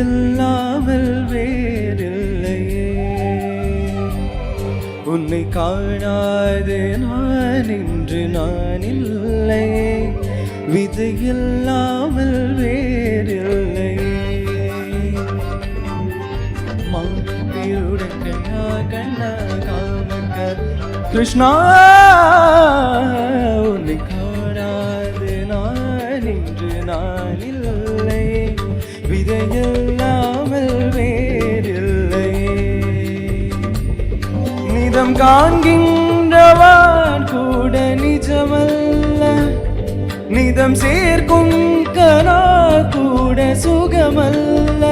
இல்லாமல் வேறில்லையே. உன்னை காணாது நான் இன்று நான் இல்லையே. விதி இல்லாமல் வேறில்லையே. மாத்திருடன் கண்ணா கண்ணா காமக்கர் கிருஷ்ணா. உன்னை காணாது நான் இன்று நான் இல்லை. விதையில்லாமல் வேறில்லையே. நிதம் காண்கின்றவான் கூட நிஜமல்ல. நிதம் சேர்க்கும் கனா கூட சுகமல்ல.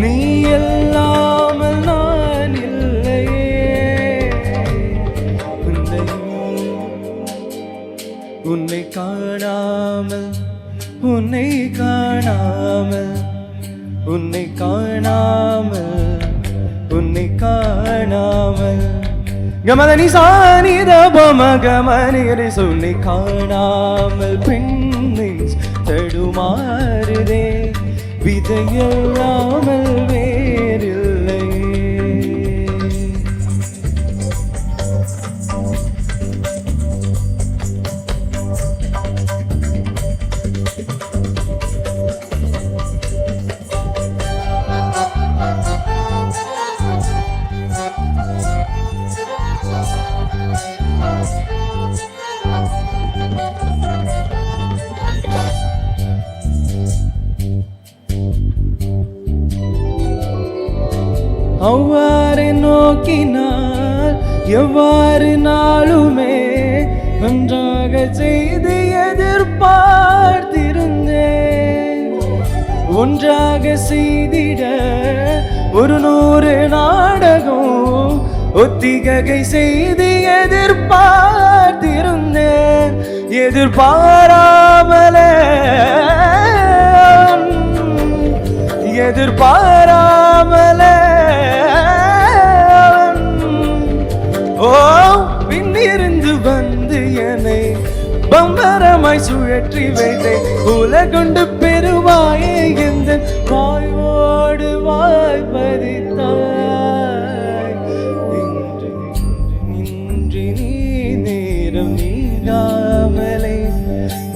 நீ இல்லாமல் நான் இல்லையே. உன்னை காணாமல் உன்னை காணாமல் உன்னை காணாமல் உன்னை காணாமல் கமதனி சானித பமகமனிரி. உன்னை காணாமல் பெண்ணின் தடுமாறுதே. விதையில்லாமல் வேறில்லை. அவ்வாறு நோக்கினால் எவ்வாறு நாளுமே ஒன்றாக செய்து எதிர்பார்த்திருந்தேன். ஒன்றாக செய்திட 100 நாடகம் ஒத்திகை செய்து எதிர்பார்த்திருந்தேன். எதிர்பாராமலே எதிர்பாராமலே ஓ பின்னிருந்து வந்து என்னை பம்பரமாய் சுழற்றி வைத்தே. உலகொண்டு பெருவாயே எந்த வாயோடு வாய் பதித்தாய். இன்று நின்று நீ நேரம் நீங்காமலே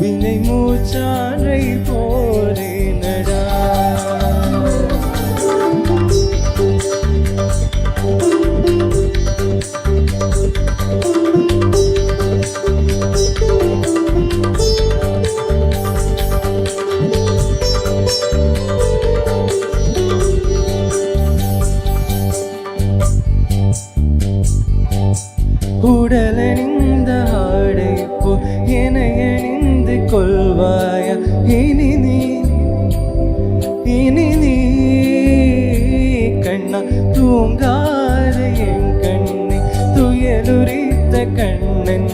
வினை மூச்சாரை போரே நடா. உடலணிந்த ஆடை போ என்னை அணிந்து கொள்வாய. இனி நீ கண்ணா தூங்காத என் கண்ணை துயலுரித்த கண்ணன்